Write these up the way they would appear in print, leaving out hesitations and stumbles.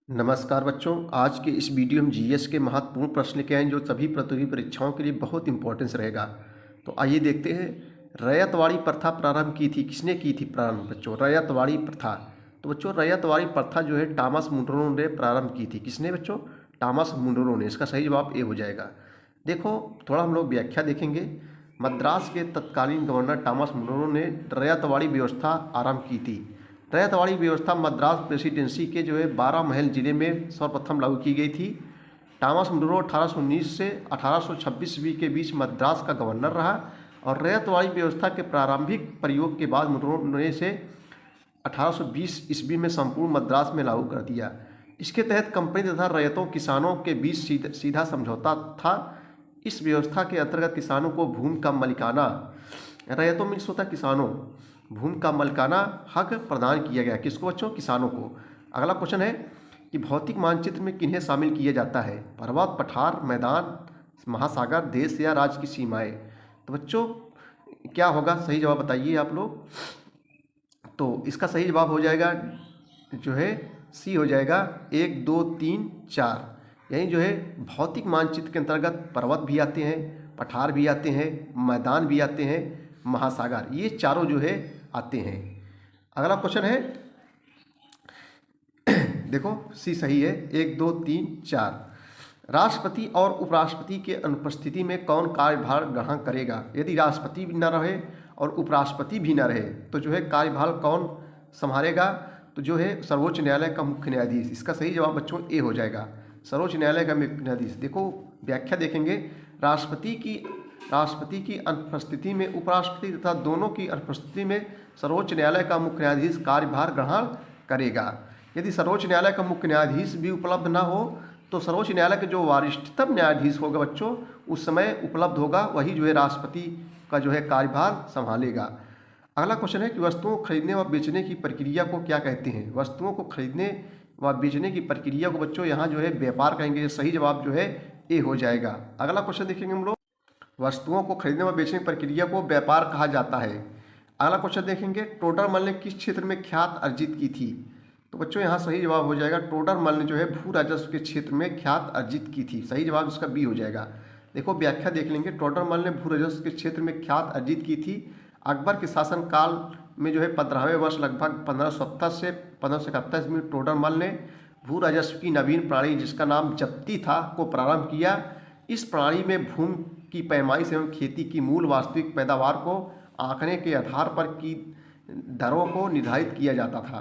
नमस्कार बच्चों। आज के इस वीडियो में जीएस के महत्वपूर्ण प्रश्न के हैं जो सभी प्रतियोगी परीक्षाओं के लिए बहुत इंपॉर्टेंस रहेगा। तो आइए देखते हैं। रैयतवाड़ी प्रथा प्रारंभ की थी, किसने की थी प्रारंभ बच्चों? रैयतवाड़ी प्रथा। तो बच्चों रैयतवाड़ी प्रथा जो है टॉमस मुनरो ने प्रारंभ की थी। किसने बच्चों? टॉमस मुनरो ने। इसका सही जवाब ए हो जाएगा। देखो थोड़ा हम लोग व्याख्या देखेंगे। मद्रास के तत्कालीन गवर्नर टॉमस मुनरो ने रैयतवाड़ी व्यवस्था आरंभ की थी। रैयतवाड़ी व्यवस्था मद्रास प्रेसिडेंसी के जो है 12 महल जिले में सर्वप्रथम लागू की गई थी। टॉमस मुनरो 1819 से 1826 ईस्वी के बीच मद्रास का गवर्नर रहा और रैयतवाड़ी व्यवस्था के प्रारंभिक प्रयोग के बाद मुनरो ने इसे 1820 ईस्वी में संपूर्ण मद्रास में लागू कर दिया। इसके तहत कंपनी तथा रैयतों किसानों के बीच सीधा समझौता था। इस व्यवस्था के अंतर्गत किसानों को भूमि का मालिकाना, रैयतों में होता किसानों, भूमि का मालिकाना हक प्रदान किया गया। किसको बच्चों? किसानों को। अगला क्वेश्चन है कि भौतिक मानचित्र में किन्हें शामिल किया जाता है? पर्वत, पठार, मैदान, महासागर, देश या राज्य की सीमाएं। तो बच्चों क्या होगा? सही जवाब बताइए आप लोग। तो इसका सही जवाब हो जाएगा जो है सी हो जाएगा। 1 2 3 4 यही जो है भौतिक मानचित्र के अंतर्गत पर्वत भी आते हैं, पठार भी आते हैं, मैदान भी आते हैं, महासागर, ये चारों जो है आते हैं। अगला क्वेश्चन है देखो सी सही है। 1 2 3 4 राष्ट्रपति और उपराष्ट्रपति के अनुपस्थिति में कौन कार्यभार ग्रहण करेगा? यदि राष्ट्रपति भी न रहे और उपराष्ट्रपति भी न रहे तो जो है कार्यभार कौन संभालेगा? तो जो है सर्वोच्च न्यायालय का मुख्य न्यायाधीश। इसका सही जवाब बच्चों ए हो जाएगा, सर्वोच्च न्यायालय का मुख्य न्यायाधीश। देखो व्याख्या देखेंगे। राष्ट्रपति की अनुपस्थिति में उपराष्ट्रपति तथा दोनों की अनुपस्थिति में सर्वोच्च न्यायालय का मुख्य न्यायाधीश कार्यभार ग्रहण करेगा। यदि सर्वोच्च न्यायालय का मुख्य न्यायाधीश भी उपलब्ध न हो तो सर्वोच्च न्यायालय के जो वरिष्ठतम न्यायाधीश होगा बच्चों उस समय उपलब्ध होगा, वही जो है राष्ट्रपति का जो है कार्यभार संभालेगा। अगला क्वेश्चन है कि वस्तुओं को खरीदने व बेचने की प्रक्रिया को क्या कहते हैं? वस्तुओं को खरीदने व बेचने की प्रक्रिया को बच्चों यहाँ जो है व्यापार कहेंगे। सही जवाब जो है ए हो जाएगा। अगला क्वेश्चन देखेंगे हम लोग। वस्तुओं को खरीदने व बेचने की प्रक्रिया को व्यापार कहा जाता है। अगला क्वेश्चन देखेंगे। टोडरमल ने किस क्षेत्र में ख्यात अर्जित की थी? तो बच्चों यहाँ सही जवाब हो जाएगा टोडरमल ने जो है भू राजस्व के क्षेत्र में ख्यात अर्जित की थी। सही जवाब इसका बी हो जाएगा। देखो व्याख्या देख लेंगे। टोडरमल ने भू राजस्व के क्षेत्र में ख्यात अर्जित की थी। अकबर के शासनकाल में जो है 15वें वर्ष लगभग 1570 से 1571 में टोडरमल ने भू राजस्व की नवीन प्रणाली जिसका नाम जब्ती था को प्रारंभ किया। इस प्रणाली में भूमि की पैमाइश एवं खेती की मूल वास्तविक पैदावार को आंकड़े के आधार पर की दरों को निर्धारित किया जाता था।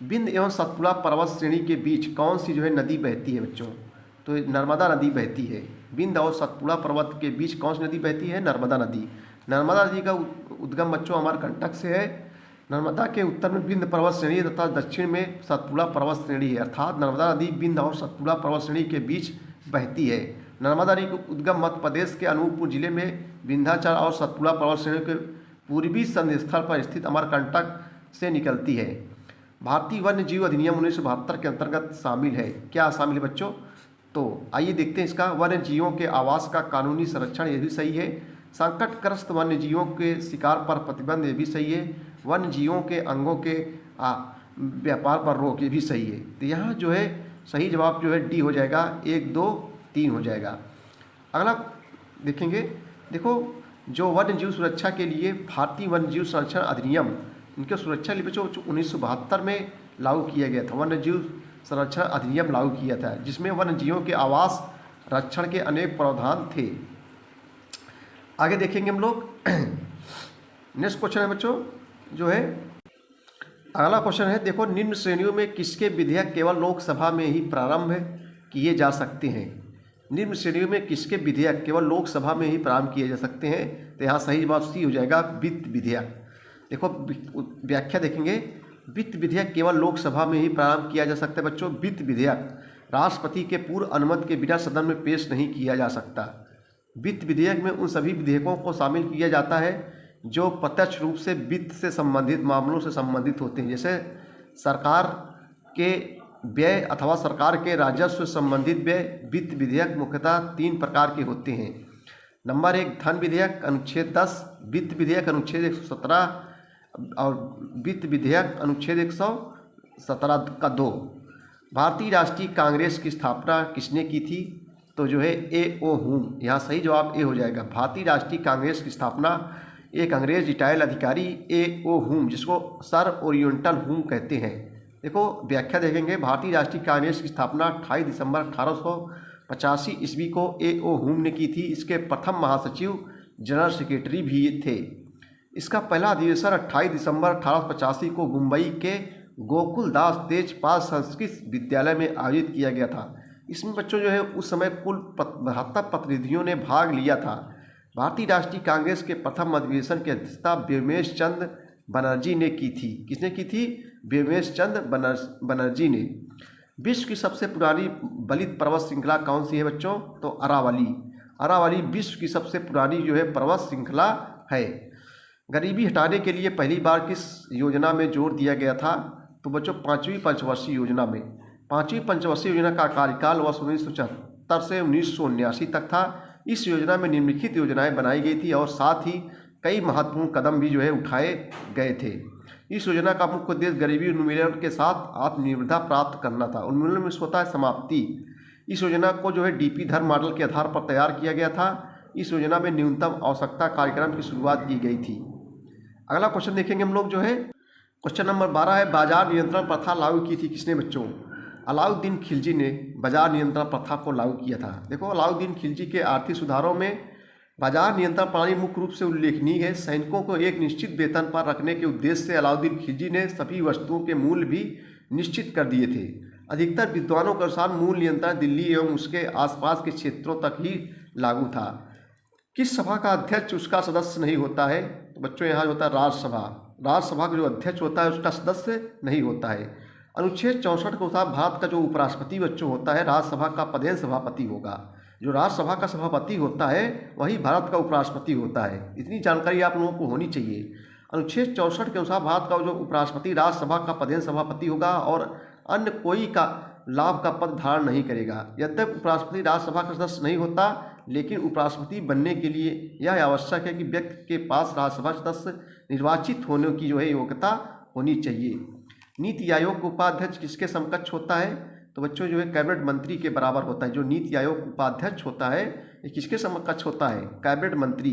बिंद एवं सतपुड़ा पर्वत श्रेणी के बीच कौन सी जो है नदी बहती है बच्चों? तो नर्मदा नदी बहती है। बिंद और सतपुड़ा पर्वत के बीच कौन सी नदी बहती है? नर्मदा नदी। नर्मदा नदी का उद्गम बच्चों अमरकंटक से है। नर्मदा के उत्तर में बिंद पर्वत श्रेणी तथा दक्षिण में सतपुड़ा पर्वत श्रेणी है। अर्थात नर्मदा नदी बिंद और सतपुड़ा पर्वत श्रेणी के बीच बहती है। नर्मदा नदी का उद्गम मध्य प्रदेश के अनूपपुर जिले में विंध्याचल और सतपुड़ा पर्वत श्रेणी के पूर्वी संधिस्थल पर स्थित अमरकंटक से निकलती है। भारतीय वन्य जीव अधिनियम 1972 के अंतर्गत शामिल है। क्या शामिल है बच्चों? तो आइए देखते हैं इसका। वन्य जीवों के आवास का कानूनी संरक्षण, ये भी सही है। संकटग्रस्त वन्य जीवों के शिकार पर प्रतिबंध, ये भी सही है। वन्य जीवों के अंगों के व्यापार पर रोक, ये भी सही है। तो यहाँ जो है सही जवाब जो है डी हो जाएगा। 1 2 3 हो जाएगा। अगला देखेंगे। देखो जो वन्य जीव सुरक्षा के लिए भारतीय वन्य जीव संरक्षण अधिनियम, इनके सुरक्षा लिए बच्चों 1972 में लागू किया गया था। वन्य जीव संरक्षण अधिनियम लागू किया था जिसमें वन्य जीवों के आवास रक्षण के अनेक प्रावधान थे। आगे देखेंगे हम लोग। नेक्स्ट क्वेश्चन है बच्चों जो है अगला क्वेश्चन है। देखो निम्न श्रेणियों में किसके विधेयक केवल लोकसभा में ही प्रारंभ किए जा सकते हैं? निम्न श्रेणियों में किसके विधेयक केवल लोकसभा में ही प्रारंभ किए जा सकते हैं? तो यहाँ सही जवाब सी हो जाएगा, वित्त विधेयक। देखो व्याख्या देखेंगे। वित्त विधेयक केवल लोकसभा में ही प्रारंभ किया जा सकता है बच्चों। वित्त विधेयक राष्ट्रपति के पूर्व अनुमति के बिना सदन में पेश नहीं किया जा सकता। वित्त विधेयक में उन सभी विधेयकों को शामिल किया जाता है जो प्रत्यक्ष रूप से वित्त से संबंधित मामलों से संबंधित होते हैं। जैसे सरकार के व्यय अथवा सरकार के राजस्व से संबंधित व्यय। वित्त विधेयक मुख्यतः 3 प्रकार के होते हैं। नंबर 1 धन विधेयक अनुच्छेद 10, वित्त विधेयक अनुच्छेद 117 और वित्त विधेयक अनुच्छेद 117 का 2। भारतीय राष्ट्रीय कांग्रेस की स्थापना किसने की थी? तो जो है ए ओ हुम, यहाँ सही जवाब ए हो जाएगा। भारतीय राष्ट्रीय कांग्रेस की स्थापना एक अंग्रेज रिटायर्ड अधिकारी ए ओ हुम, जिसको सर ओरिएंटल हुम कहते हैं। देखो व्याख्या देखेंगे। भारतीय राष्ट्रीय कांग्रेस की स्थापना 28 दिसंबर 1885 ईस्वी को ए ओ हुम ने की थी। इसके प्रथम महासचिव जनरल सेक्रेटरी भी थे। इसका पहला अधिवेशन 28 दिसंबर 1885 को मुंबई के गोकुलदास तेजपाल संस्कृत विद्यालय में आयोजित किया गया था। इसमें बच्चों जो है उस समय कुल 72 प्रतिनिधियों ने भाग लिया था। भारतीय राष्ट्रीय कांग्रेस के प्रथम अधिवेशन की अध्यक्षता व्योमेश चंद्र बनर्जी ने की थी। किसने की थी? व्योमेश चंद्र बनर्जी ने। विश्व की सबसे पुरानी बलित पर्वत श्रृंखला कौन सी है बच्चों? तो अरावली। अरावली विश्व की सबसे पुरानी जो है पर्वत श्रृंखला है। गरीबी हटाने के लिए पहली बार किस योजना में जोर दिया गया था? तो बच्चों 5वीं पंचवर्षीय योजना में। 5वीं पंचवर्षीय योजना का कार्यकाल वर्ष 1974 से 1979 तक था। इस योजना में निम्नलिखित योजनाएं बनाई गई थी और साथ ही कई महत्वपूर्ण कदम भी जो है उठाए गए थे। इस योजना का मुख्य उद्देश्य गरीबी उन्मूलन के साथ आत्मनिर्भरता प्राप्त करना था। उन्मूलन में होता है समाप्ति। इस योजना को जो है डीपी धर मॉडल के आधार पर तैयार किया गया था। इस योजना में न्यूनतम आवश्यकता कार्यक्रम की शुरुआत की गई थी। अगला क्वेश्चन देखेंगे हम लोग जो है क्वेश्चन नंबर 12 है, बाजार नियंत्रण प्रथा लागू की थी किसने बच्चों? अलाउद्दीन खिलजी ने बाजार नियंत्रण प्रथा को लागू किया था। देखो अलाउद्दीन खिलजी के आर्थिक सुधारों में बाजार नियंत्रण प्रणाली मुख्य रूप से उल्लेखनीय है। सैनिकों को एक निश्चित वेतन पर रखने के उद्देश्य से अलाउद्दीन खिलजी ने सभी वस्तुओं के मूल्य भी निश्चित कर दिए थे। अधिकतर विद्वानों के अनुसार मूल्य नियंत्रण दिल्ली एवं उसके आसपास के क्षेत्रों तक ही लागू था। किस सभा का अध्यक्ष उसका सदस्य नहीं होता है? तो बच्चों यहाँ होता है राज्यसभा। राज्यसभा का जो अध्यक्ष होता है उसका सदस्य नहीं होता है। अनुच्छेद 64 के अनुसार भारत का जो उपराष्ट्रपति बच्चों होता है राज्यसभा का पदेन सभापति होगा। जो राज्यसभा का सभापति होता है वही भारत का उपराष्ट्रपति होता है। इतनी जानकारी आप लोगों को होनी चाहिए। अनुच्छेद 64 के अनुसार भारत का जो उपराष्ट्रपति राज्यसभा का पदेन सभापति होगा और अन्य कोई का लाभ का पद धारण नहीं करेगा। यद्यपि उपराष्ट्रपति राज्यसभा का सदस्य नहीं होता, लेकिन उपराष्ट्रपति बनने के लिए यह आवश्यक है कि व्यक्ति के पास राज्यसभा सदस्य निर्वाचित होने की जो है योग्यता होनी चाहिए। नीति आयोग का उपाध्यक्ष किसके समकक्ष होता है? तो बच्चों जो है कैबिनेट मंत्री के बराबर होता है। जो नीति आयोग उपाध्यक्ष होता है ये किसके समकक्ष होता है? कैबिनेट मंत्री।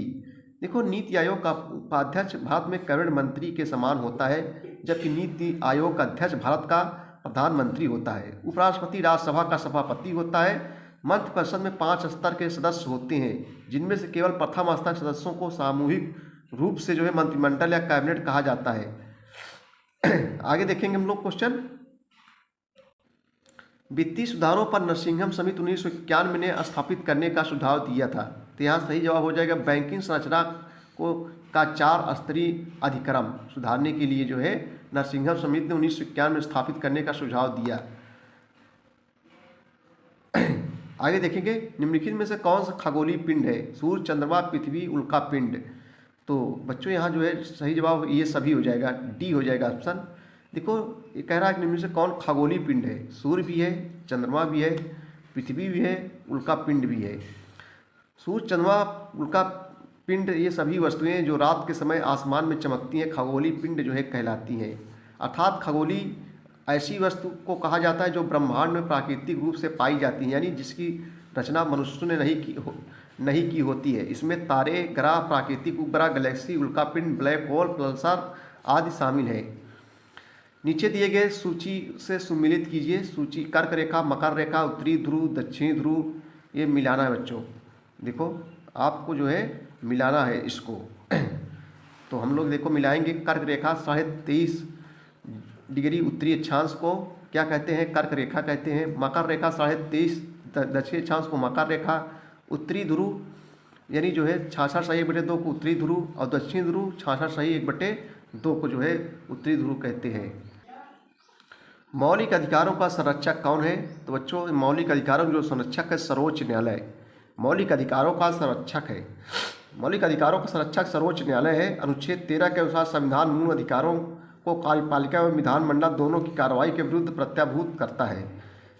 देखो नीति आयोग का उपाध्यक्ष भारत में कैबिनेट मंत्री के समान होता है, जबकि नीति आयोग का अध्यक्ष भारत का प्रधानमंत्री होता है। उपराष्ट्रपति राज्यसभा का सभापति होता है। मंत्रिपरिषद में 5 स्तर के सदस्य होते हैं, जिनमें से केवल प्रथम स्तर के सदस्यों को सामूहिक रूप से जो है मंत्रिमंडल या कैबिनेट कहा जाता है। आगे देखेंगे हम लोग क्वेश्चन। वित्तीय सुधारों पर नरसिंहम समिति 1991 ने स्थापित करने का सुझाव दिया था। तो यहाँ सही जवाब हो जाएगा बैंकिंग संरचना को का 4 स्तरीय अधिक्रम सुधारने के लिए जो है नरसिंहम समिति ने 1991 में स्थापित करने का सुझाव दिया। आगे देखेंगे निम्नलिखित में से कौन सा खगोलीय पिंड है? सूर्य, चंद्रमा, पृथ्वी, उल्का पिंड। तो बच्चों यहाँ जो है सही जवाब ये सभी हो जाएगा, डी हो जाएगा ऑप्शन। देखो ये कह रहा है कि निम्न से कौन खगोलीय पिंड है? सूर्य भी है, चंद्रमा भी है, पृथ्वी भी है, उल्का पिंड भी है। सूर्य, चंद्रमा, उल्का पिंड ये सभी वस्तुएं जो रात के समय आसमान में चमकती हैं खगोलीय पिंड जो है कहलाती हैं। अर्थात खगोलीय ऐसी वस्तु को कहा जाता है जो ब्रह्मांड में प्राकृतिक रूप से पाई जाती है, यानी जिसकी रचना मनुष्य ने नहीं की होती है। इसमें तारे, ग्रह, प्राकृतिक उपग्रह, गैलेक्सी, उल्कापिंड, ब्लैक होल, पल्सर आदि शामिल है। नीचे दिए गए सूची से सुमिलित कीजिए। सूची कर्क रेखा, मकर रेखा, उत्तरी ध्रुव, दक्षिणी ध्रुव, ये मिलाना है बच्चों। देखो आपको जो है मिलाना है इसको। तो हम लोग देखो मिलाएंगे। कर्क रेखा 23.5 डिग्री उत्तरी अक्षांश को क्या कहते हैं? कर्क रेखा कहते हैं। मकर रेखा 23.5 दक्षिणी अक्षांश को मकर रेखा। उत्तरी ध्रुव यानी जो है 66.1/2 को उत्तरी ध्रुव और दक्षिणी ध्रुव 66.1/2 को जो है उत्तरी ध्रुव कहते हैं। मौलिक अधिकारों का संरक्षक कौन है? तो बच्चों मौलिक अधिकारों जो संरक्षक है सर्वोच्च न्यायालय मौलिक अधिकारों का संरक्षक है। मौलिक अधिकारों का संरक्षक सर्वोच्च न्यायालय है। अनुच्छेद 13 के अनुसार संविधान मूल अधिकारों को कार्यपालिका एवं विधानमंडल दोनों की कार्रवाई के विरुद्ध प्रत्याभूत करता है।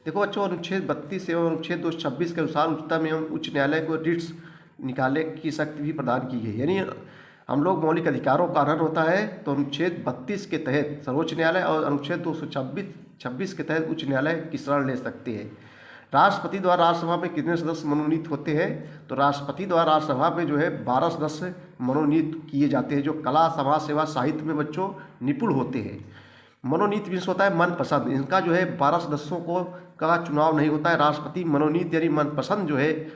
देखो बच्चों अनुच्छेद 32 एवं अनुच्छेद 226 के अनुसार उच्चतम एवं उच्च न्यायालय को रिट्स निकालने की शक्ति भी प्रदान की गई। यानी हम लोग मौलिक अधिकारों का हनन होता है तो अनुच्छेद 32 के तहत सर्वोच्च न्यायालय और अनुच्छेद 226 के तहत उच्च न्यायालय की शरण ले सकते हैं। राष्ट्रपति द्वारा राज्यसभा में कितने सदस्य मनोनीत होते हैं? तो राष्ट्रपति द्वारा राज्यसभा में जो है 12 सदस्य मनोनीत किए जाते हैं, जो कला, समाज सेवा, साहित्य में बच्चों निपुण होते हैं। मनोनीत मीन्स होता है मनपसंद। इनका जो है 12 सदस्यों को का चुनाव नहीं होता है, राष्ट्रपति मनोनीत यानी मनपसंद जो है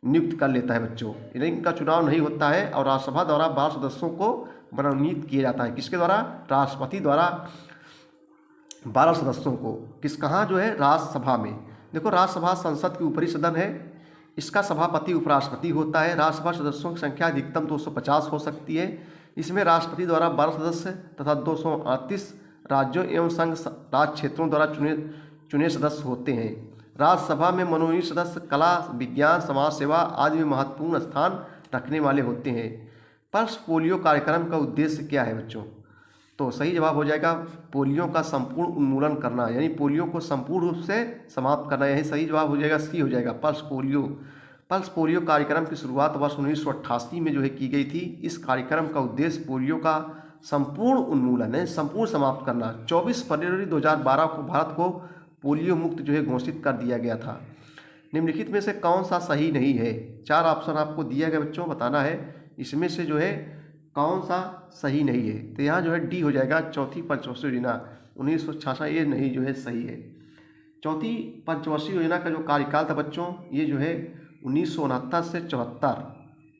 नियुक्त कर लेता है बच्चों, इनका चुनाव नहीं होता है। और राज्यसभा द्वारा 12 सदस्यों को मनोनीत किया जाता है। किसके द्वारा? राष्ट्रपति द्वारा 12 सदस्यों को। कहाँ जो है? राज्यसभा में। देखो, राज्यसभा संसद की ऊपरी सदन है, इसका सभापति उपराष्ट्रपति होता है। राज्यसभा सदस्यों की संख्या अधिकतम 250 हो सकती है। इसमें राष्ट्रपति द्वारा 12 सदस्य तथा 238 राज्यों एवं संघ राज क्षेत्रों द्वारा चुने सदस्य होते हैं। राज्यसभा में मनोनीत सदस्य कला, विज्ञान, समाज सेवा आदि में महत्वपूर्ण स्थान रखने वाले होते हैं। पल्स पोलियो कार्यक्रम का उद्देश्य क्या है बच्चों? तो सही जवाब हो जाएगा पोलियो का संपूर्ण उन्मूलन करना, यानी पोलियो को संपूर्ण रूप से समाप्त करना। यही सही जवाब हो जाएगा, सी हो जाएगा, पल्स पोलियो। पल्स पोलियो कार्यक्रम की शुरुआत वर्ष 1988 में जो है की गई थी। इस कार्यक्रम का उद्देश्य पोलियो का संपूर्ण उन्मूलन है, संपूर्ण समाप्त करना। 24 फरवरी 2012 को भारत को पोलियो मुक्त जो है घोषित कर दिया गया था। निम्नलिखित में से कौन सा सही नहीं है? 4 ऑप्शन आपको दिया गया बच्चों, बताना है इसमें से जो है कौन सा सही नहीं है। तो यहाँ जो है डी हो जाएगा, चौथी पंचवर्षीय योजना 1966, ये नहीं जो है सही है। चौथी पंचवर्षीय योजना का जो कार्यकाल था बच्चों, ये जो है 1969 से 74,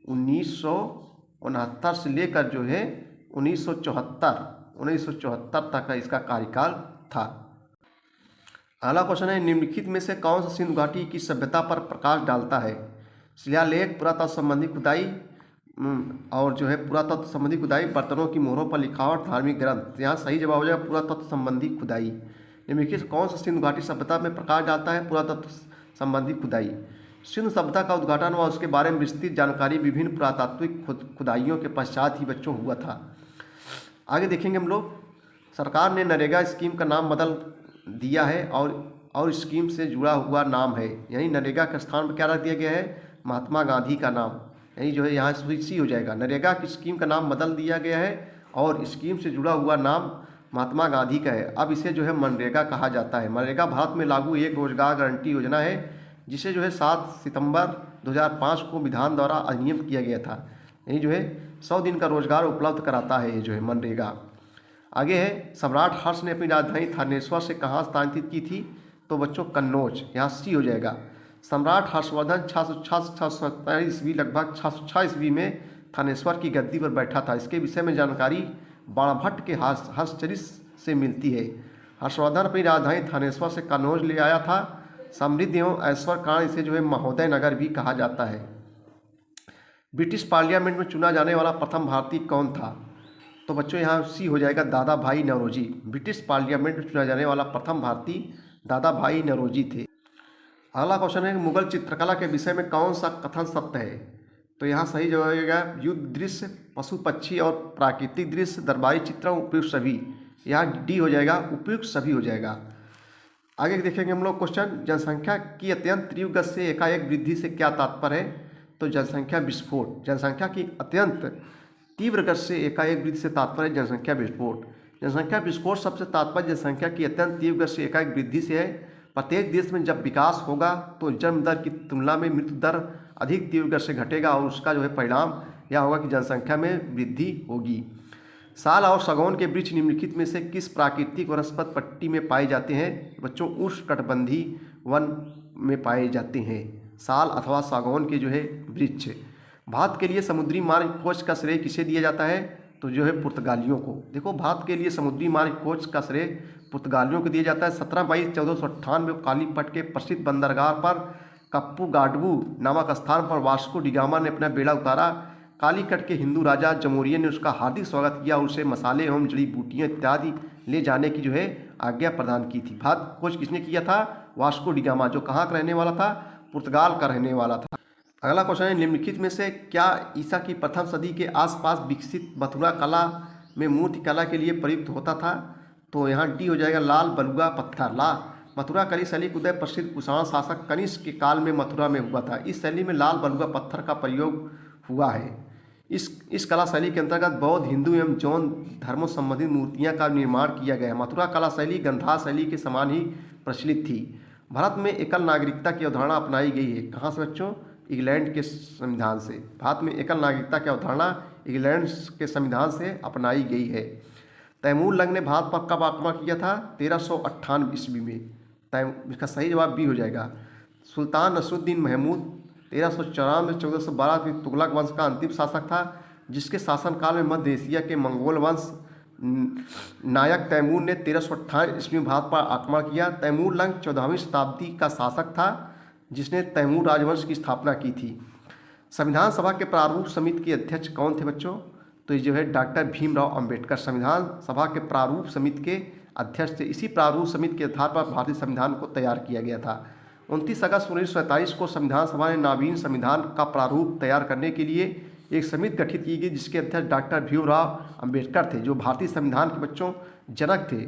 1969 से लेकर जो है 1974 तक का इसका कार्यकाल था। अगला क्वेश्चन है, निम्नलिखित में से कौन सा सिंधु घाटी की सभ्यता पर प्रकाश डालता है? शिलालेख, पुरातत्व संबंधी खुदाई और जो है पुरातत्व संबंधी खुदाई, बर्तनों की मोहरों पर लिखावट, धार्मिक ग्रंथ। यहाँ सही जवाब हो जाएगा पुरातत्व संबंधी खुदाई। निम्नलिखित कौन सा सिंधु घाटी सभ्यता में प्रकाश डालता है? पुरातत्व संबंधी खुदाई। सिंधु सभ्यता का उद्घाटन व उसके बारे में विस्तृत जानकारी विभिन्न पुरातात्विक खुदाइयों के पश्चात ही बच्चों हुआ था। आगे देखेंगे हम लोग, सरकार ने नरेगा स्कीम का नाम बदल दिया है और स्कीम से जुड़ा हुआ नाम है, यानी नरेगा के स्थान पर क्या रख दिया गया है? महात्मा गांधी का नाम, यानी जो है यहाँ सी हो जाएगा। नरेगा की स्कीम का नाम बदल दिया गया है और स्कीम से जुड़ा हुआ नाम महात्मा गांधी का है। अब इसे जो है मनरेगा कहा जाता है। मनरेगा भारत में लागू एक रोजगार गारंटी योजना है, जिसे जो है 7 सितंबर 2005 को विधान द्वारा अधिनियम किया गया था। यही जो है 100 दिन का रोजगार उपलब्ध कराता है ये जो है मनरेगा। आगे है, सम्राट हर्ष ने अपनी राजधानी थानेश्वर से कहाँ स्थानांतरित की थी? तो बच्चों कन्नौज, यहाँ सी हो जाएगा। सम्राट हर्षवर्धन 606 ईस्वी लगभग 606 ईस्वी में थानेश्वर की गद्दी पर बैठा था। इसके विषय में जानकारी बाणभट्ट के हर्षचरित से मिलती है। हर्षवर्धन अपनी राजधानी थानेश्वर से कन्नौज ले आया था। समृद्धि एवं ऐश्वर्य कारण इसे जो है महोदय नगर भी कहा जाता है। ब्रिटिश पार्लियामेंट में चुना जाने वाला प्रथम भारतीय कौन था? तो बच्चों यहाँ सी हो जाएगा दादा भाई नौरोजी। ब्रिटिश पार्लियामेंट में चुना जाने वाला प्रथम भारतीय दादा भाई नौरोजी थे। अगला क्वेश्चन है, मुगल चित्रकला के विषय में कौन सा कथन सत्य है? तो यहाँ सही जवाब होगा युद्ध दृश्य, पशु पक्षी और प्राकृतिक दृश्य, दरबारी चित्रण, उपयुक्त सभी। यहाँ डी हो जाएगा, उपयुक्त सभी हो जाएगा। आगे देखेंगे हम लोग क्वेश्चन, जनसंख्या की अत्यंत तीव्र गति से एकाएक वृद्धि से क्या तात्पर्य है? तो जनसंख्या विस्फोट। जनसंख्या की अत्यंत तीव्र गति से एकाएक वृद्धि से तात्पर्य जनसंख्या विस्फोट। जनसंख्या विस्फोट सबसे तात्पर्य जनसंख्या की अत्यंत तीव्र गति से एकाएक वृद्धि से है। प्रत्येक देश में जब विकास होगा तो जन्म दर की तुलना में मृत्यु दर अधिक तीव्र गति से घटेगा और उसका जो है परिणाम यह होगा कि जनसंख्या में वृद्धि होगी। साल और सागौन के वृक्ष निम्नलिखित में से किस प्राकृतिक वनस्पति पट्टी में पाए जाते हैं? बच्चों उष्णकटिबंधीय वन में पाए जाते हैं साल अथवा सागौन के जो है वृक्ष। भारत के लिए समुद्री मार्ग खोज का श्रेय किसे दिया जाता है? तो जो है पुर्तगालियों को। देखो, भारत के लिए समुद्री मार्ग खोज का श्रेय पुर्तगालियों को दिया जाता है। 17 मई 1498 कालीपट के प्रसिद्ध बंदरगाह पर कप्पू गाडवू नामक स्थान पर वास्को डिगामा ने अपना बेड़ा उतारा। कालीकट के हिंदू राजा जमोरियन ने उसका हार्दिक स्वागत किया और उसे मसाले एवं जड़ी बूटियाँ इत्यादि ले जाने की जो है आज्ञा प्रदान की थी। भारत खोज किसने किया था? वास्को डिगामा, जो कहाँ का रहने वाला था? पुर्तगाल का रहने वाला था। अगला क्वेश्चन है, निम्नलिखित में से क्या ईसा की प्रथम सदी के आसपास विकसित मथुरा कला में मूर्ति कला के लिए प्रयुक्त होता था? तो यहाँ डी हो जाएगा, लाल बलुआ पत्थर। मथुरा कली शैली का उदय प्रसिद्ध कुषाण शासक कनिष्क के काल में मथुरा में हुआ था। इस शैली में लाल बलुआ पत्थर का प्रयोग हुआ है। इस कला शैली के अंतर्गत बौद्ध, हिंदू एवं जैन धर्मों संबंधित मूर्तियां का निर्माण किया गया है। मथुरा कला शैली गंधार शैली के समान ही प्रचलित थी। भारत में एकल नागरिकता की अवधारणा अपनाई गई है। कहाँ से बच्चों? इंग्लैंड के संविधान से। भारत में एकल नागरिकता की अवधारणा इंग्लैंड के संविधान से अपनाई गई है। तैमूर लंग ने भारत पर कब आक्रमण किया था? 1398 ईस्वी में। इसका सही जवाब बी हो जाएगा। सुल्तान नसरुद्दीन महमूद 1394 1412 के तुगलक वंश का अंतिम शासक था, जिसके शासनकाल में मध्य एशिया के मंगोल वंश नायक तैमूर ने 1328 ईस्वी में भारत पर आक्रमण किया। तैमूर लंग 14वीं शताब्दी का शासक था, जिसने तैमूर राजवंश की स्थापना की थी। संविधान सभा के प्रारूप समिति के अध्यक्ष कौन थे बच्चों? तो ये जो है डॉक्टर भीमराव अंबेडकर संविधान सभा के प्रारूप समिति के अध्यक्ष थे। इसी प्रारूप समिति के आधार पर भारतीय संविधान को तैयार किया गया था। 29 अगस्त 1947 को संविधान सभा ने नवीन संविधान का प्रारूप तैयार करने के लिए एक समिति गठित की गई, जिसके अध्यक्ष डॉक्टर भीमराव अंबेडकर थे, जो भारतीय संविधान के बच्चों जनक थे।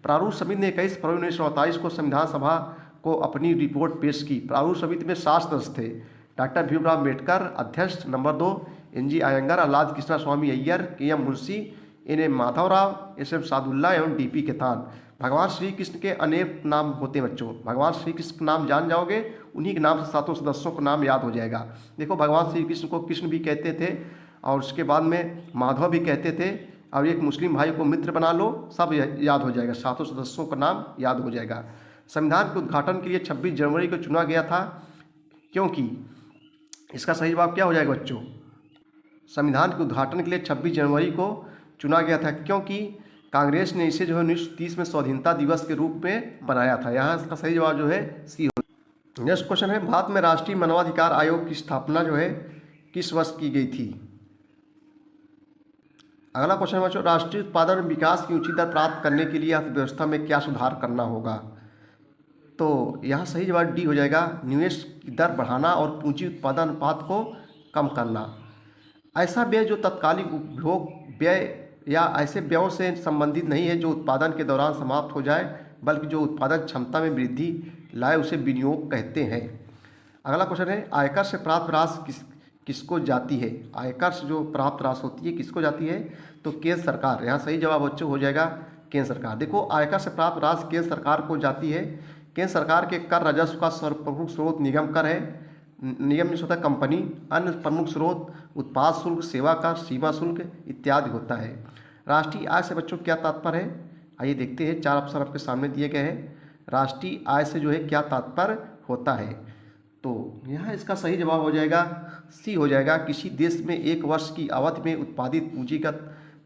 प्रारूप समिति ने 21 फरवरी 1947 को संविधान सभा को अपनी रिपोर्ट पेश की। प्रारूप समिति में 7 सदस्य थे। डॉक्टर भीमराव अंबेडकर अध्यक्ष, number 2 NG Ayyangar, Alladi Krishna Swami Ayyar, KM Munshi, NM Madhavrao, SM Saadulla एवं DP केतान। भगवान श्री कृष्ण के अनेक नाम होते हैं बच्चों। भगवान श्री कृष्ण का नाम जान जाओगे, उन्हीं के नाम से 7 सदस्यों का नाम याद हो जाएगा। देखो, भगवान श्री कृष्ण को कृष्ण भी कहते थे और उसके बाद में माधव भी कहते थे, और एक मुस्लिम भाई को मित्र बना लो, सब याद हो जाएगा, 7 सदस्यों का नाम याद हो जाएगा। संविधान के उद्घाटन के लिए 26 जनवरी को चुना गया था, क्योंकि इसका सही जवाब क्या हो जाएगा बच्चों? संविधान के उद्घाटन के लिए 26 जनवरी को चुना गया था, क्योंकि कांग्रेस ने इसे जो है 1930 में स्वाधीनता दिवस के रूप में बनाया था। यहाँ इसका सही जवाब जो है सी हो। नेक्स्ट क्वेश्चन है, भारत में राष्ट्रीय मानवाधिकार आयोग की स्थापना जो है किस वर्ष की गई थी? अगला क्वेश्चन है बच्चों, राष्ट्रीय उत्पादन और विकास की ऊंची दर प्राप्त करने के लिए अर्थव्यवस्था में क्या सुधार करना होगा? तो यहाँ सही जवाब डी हो जाएगा, निवेश की दर बढ़ाना और पूंजी उत्पादन अनुपात को कम करना। ऐसा व्यय जो तत्कालिक उपभोग व्यय या ऐसे व्ययों से संबंधित नहीं है जो उत्पादन के दौरान समाप्त हो जाए, बल्कि जो उत्पादन क्षमता में वृद्धि लाए, उसे विनियोग कहते हैं। अगला क्वेश्चन है, आयकर से प्राप्त राशि किसको जाती है? आयकर से जो प्राप्त राशि होती है किसको जाती है? तो केंद्र सरकार। यहाँ सही जवाब बच्चों हो जाएगा केंद्र सरकार। देखो, आयकर से प्राप्त राशि केंद्र सरकार को जाती है। केंद्र सरकार के कर राजस्व का प्रमुख स्रोत निगम कर है। निगम में होता है कंपनी। अन्य प्रमुख स्रोत उत्पाद शुल्क, सेवा कर, सीमा शुल्क इत्यादि होता है। राष्ट्रीय आय से बच्चों क्या तात्पर्य है? आइए देखते हैं, 4 ऑप्शन आपके सामने दिए गए हैं। राष्ट्रीय आय से जो है क्या तात्पर्य होता है? तो यहाँ इसका सही जवाब हो जाएगा सी हो जाएगा, किसी देश में एक वर्ष की अवधि में उत्पादित पूंजीगत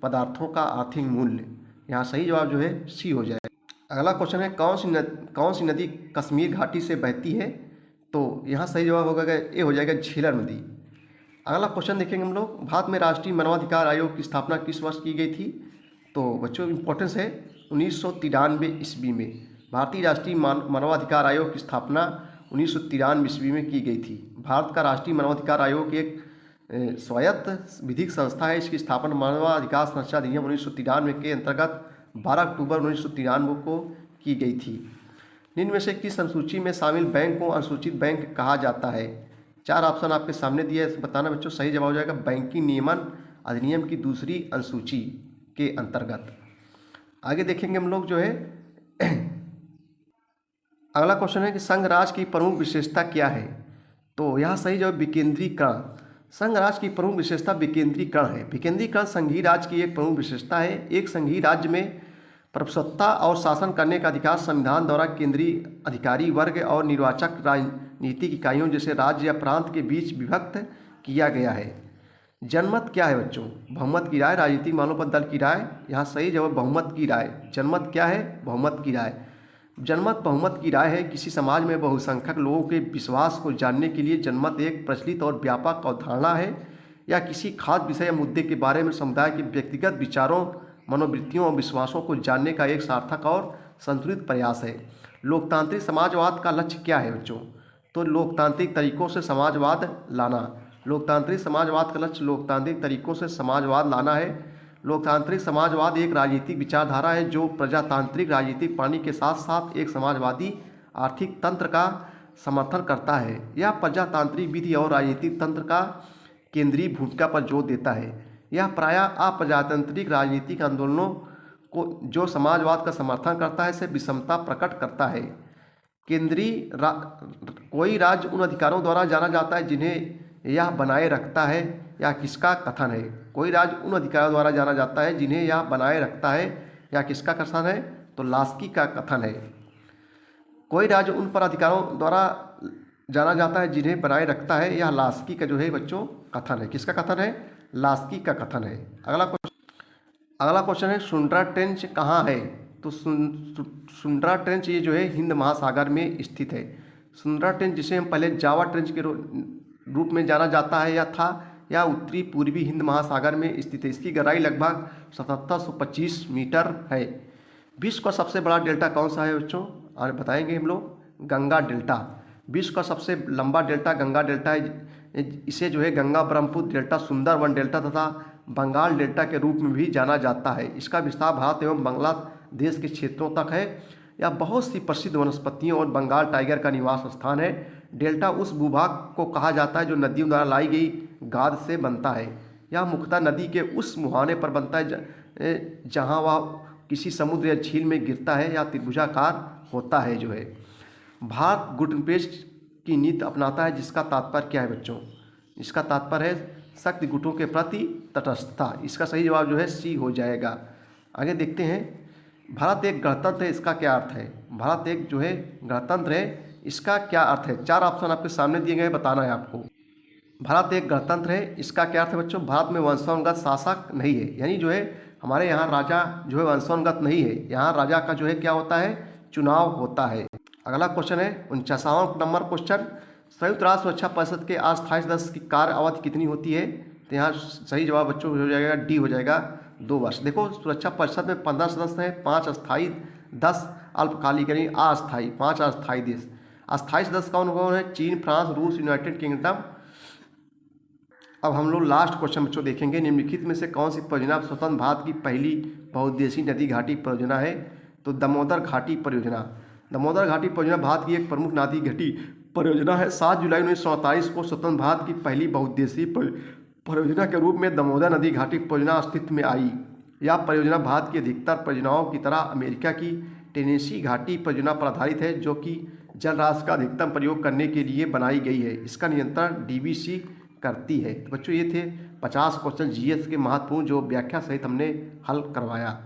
पदार्थों का आर्थिक मूल्य। यहाँ सही जवाब जो है सी हो जाएगा। अगला क्वेश्चन है, कौन सी नदी कश्मीर घाटी से बहती है? तो यहाँ सही जवाब होगा ए हो जाएगा झेलम नदी। अगला क्वेश्चन देखेंगे हम लोग, भारत में राष्ट्रीय मानवाधिकार आयोग की स्थापना किस वर्ष की गई थी? तो बच्चों इंपॉर्टेंस है 1993 ईस्वी में। भारतीय राष्ट्रीय मानवाधिकार आयोग की स्थापना 1993 ईस्वी में की गई थी। भारत का राष्ट्रीय मानवाधिकार आयोग एक स्वायत्त विधिक संस्था है। इसकी स्थापना मानवाधिकार संरक्षण अधिनियम 1993 के अंतर्गत 12 अक्टूबर 1993 को की गई थी। निम्न में से किस अनुसूची में शामिल बैंक को अनुसूचित बैंक कहा जाता है? 4 ऑप्शन आपके सामने दिए हैं, बताना बच्चों। सही जवाब हो जाएगा बैंकिंग नियमन अधिनियम की दूसरी अनुसूची के अंतर्गत। आगे देखेंगे हम लोग जो है अगला क्वेश्चन है कि संघ राज की प्रमुख विशेषता क्या है? तो यहाँ सही जवाब विकेंद्रीकरण। संघ राज की प्रमुख विशेषता विकेंद्रीकरण है। विकेंद्रीकरण संघीय राज्य की एक प्रमुख विशेषता है। एक संघीय राज्य में प्रभुसत्ता और शासन करने का अधिकार संविधान द्वारा केंद्रीय अधिकारी वर्ग और निर्वाचक राजनीतिक इकाइयों जैसे राज्य या प्रांत के बीच विभक्त किया गया है। जनमत क्या है बच्चों? बहुमत की राय, राजनीतिक मानव दल की राय। यहाँ सही जवाब बहुमत की राय। जनमत क्या है? बहुमत की राय। जनमत बहुमत की राय है। किसी समाज में बहुसंख्यक लोगों के विश्वास को जानने के लिए जनमत एक प्रचलित और व्यापक अवधारणा है, या किसी खास विषय या मुद्दे के बारे में समुदाय के व्यक्तिगत विचारों, मनोवृत्तियों और विश्वासों को जानने का एक सार्थक और संतुलित प्रयास है। लोकतांत्रिक समाजवाद का लक्ष्य क्या है बच्चों? तो लोकतांत्रिक तरीकों से समाजवाद लाना। लोकतांत्रिक समाजवाद का लक्ष्य लोकतांत्रिक तरीकों से समाजवाद लाना है। लोकतांत्रिक समाजवाद एक राजनीतिक विचारधारा है जो प्रजातांत्रिक राजनीतिक प्रणाली के साथ साथ एक समाजवादी आर्थिक तंत्र का समर्थन करता है। यह प्रजातांत्रिक विधि और राजनीतिक तंत्र केंद्रीय भूमिका पर जोर देता है। यह प्रायः अप्रजातांत्रिक राजनीतिक आंदोलनों को जो समाजवाद का समर्थन करता है से विषमता प्रकट करता है। कोई राज्य उन अधिकारों द्वारा जाना जाता है जिन्हें यह बनाए रखता है, या किसका कथन है? कोई राज्य उन अधिकारों द्वारा जाना जाता है जिन्हें यह बनाए रखता है, या किसका कथन है? तो लास्की का कथन है। कोई राज्य उन पर अधिकारों द्वारा जाना जाता है जिन्हें बनाए रखता है, यह लास्की का जो है बच्चों कथन है। किसका कथन है? लास्की का कथन है। अगला क्वेश्चन है सुंड्रा ट्रेंच कहाँ है? तो सुंड्रा ट्रेंच ये जो है हिंद महासागर में स्थित है। सुंड्रा ट्रेंच जिसे हम पहले जावा ट्रेंच के रूप में जाना जाता है या उत्तरी पूर्वी हिंद महासागर में स्थित है। इसकी गहराई लगभग 7725 मीटर है। विश्व का सबसे बड़ा डेल्टा कौन सा है बच्चों? और बताएंगे हम लोग गंगा डेल्टा। विश्व का सबसे लंबा डेल्टा गंगा डेल्टा है। इसे जो है गंगा ब्रह्मपुत्र डेल्टा, सुंदरवन डेल्टा तथा बंगाल डेल्टा के रूप में भी जाना जाता है। इसका विस्तार भारत एवं बांग्लादेश के क्षेत्रों तक है। यह बहुत सी प्रसिद्ध वनस्पतियों और बंगाल टाइगर का निवास स्थान है। डेल्टा उस भूभाग को कहा जाता है जो नदियों द्वारा लाई गई गाद से बनता है। यह मुख्यतः नदी के उस मुहाने पर बनता है जहाँ वह किसी समुद्र या झील में गिरता है या त्रिभुजाकार होता है। जो है भारत गुटनपेस्ट की नीति अपनाता है, जिसका तात्पर्य क्या है बच्चों? इसका तात्पर्य है शक्ति गुटों के प्रति तटस्थता। इसका सही जवाब जो है सी हो जाएगा। आगे देखते हैं। भारत एक गणतंत्र है, इसका क्या अर्थ है? भारत एक जो है गणतंत्र है, इसका क्या अर्थ है? 4 ऑप्शन आपके सामने दिए गए, बताना है आपको। भारत एक गणतंत्र है, इसका क्या अर्थ है बच्चों? भारत में वंशानुगत शासक नहीं है, यानी जो है हमारे यहाँ राजा जो है वंशानुगत नहीं है। यहाँ राजा का जो है क्या होता है? चुनाव होता है। अगला क्वेश्चन है 49वां नंबर क्वेश्चन। संयुक्त राष्ट्र सुरक्षा परिषद के अस्थायी सदस्य की कार्य अवधि कितनी होती है? तो यहाँ सही जवाब बच्चों हो जाएगा डी हो जाएगा 2 वर्ष। देखो सुरक्षा परिषद में 15 सदस्य हैं, 5 अस्थायी 10 अल्पकालिक यानी अस्थायी, 5 अस्थायी देश। अस्थायी सदस्य कौन कौन है? चीन, फ्रांस, रूस, यूनाइटेड किंगडम। अब हम लोग लास्ट क्वेश्चन बच्चों देखेंगे। निम्नलिखित में से कौन सी परियोजना स्वतंत्र भारत की पहली बहुउद्देशीय नदी घाटी परियोजना है? तो दामोदर घाटी परियोजना। दामोदर घाटी परियोजना भारत की एक प्रमुख नदी घाटी परियोजना है। 7 जुलाई 1947 को स्वतंत्र भारत की पहली बहुउद्देशीय परियोजना के रूप में दामोदर नदी घाटी परियोजना अस्तित्व में आई। यह परियोजना भारत की अधिकतर परियोजनाओं की तरह अमेरिका की टेनेसी घाटी परियोजना पर आधारित है, जो कि जल राशि का अधिकतम प्रयोग करने के लिए बनाई गई है। इसका नियंत्रण डीवीसी करती है। तो बच्चों ये थे 50 क्वेश्चन जीएस के महत्वपूर्ण, जो व्याख्या सहित हमने हल करवाया।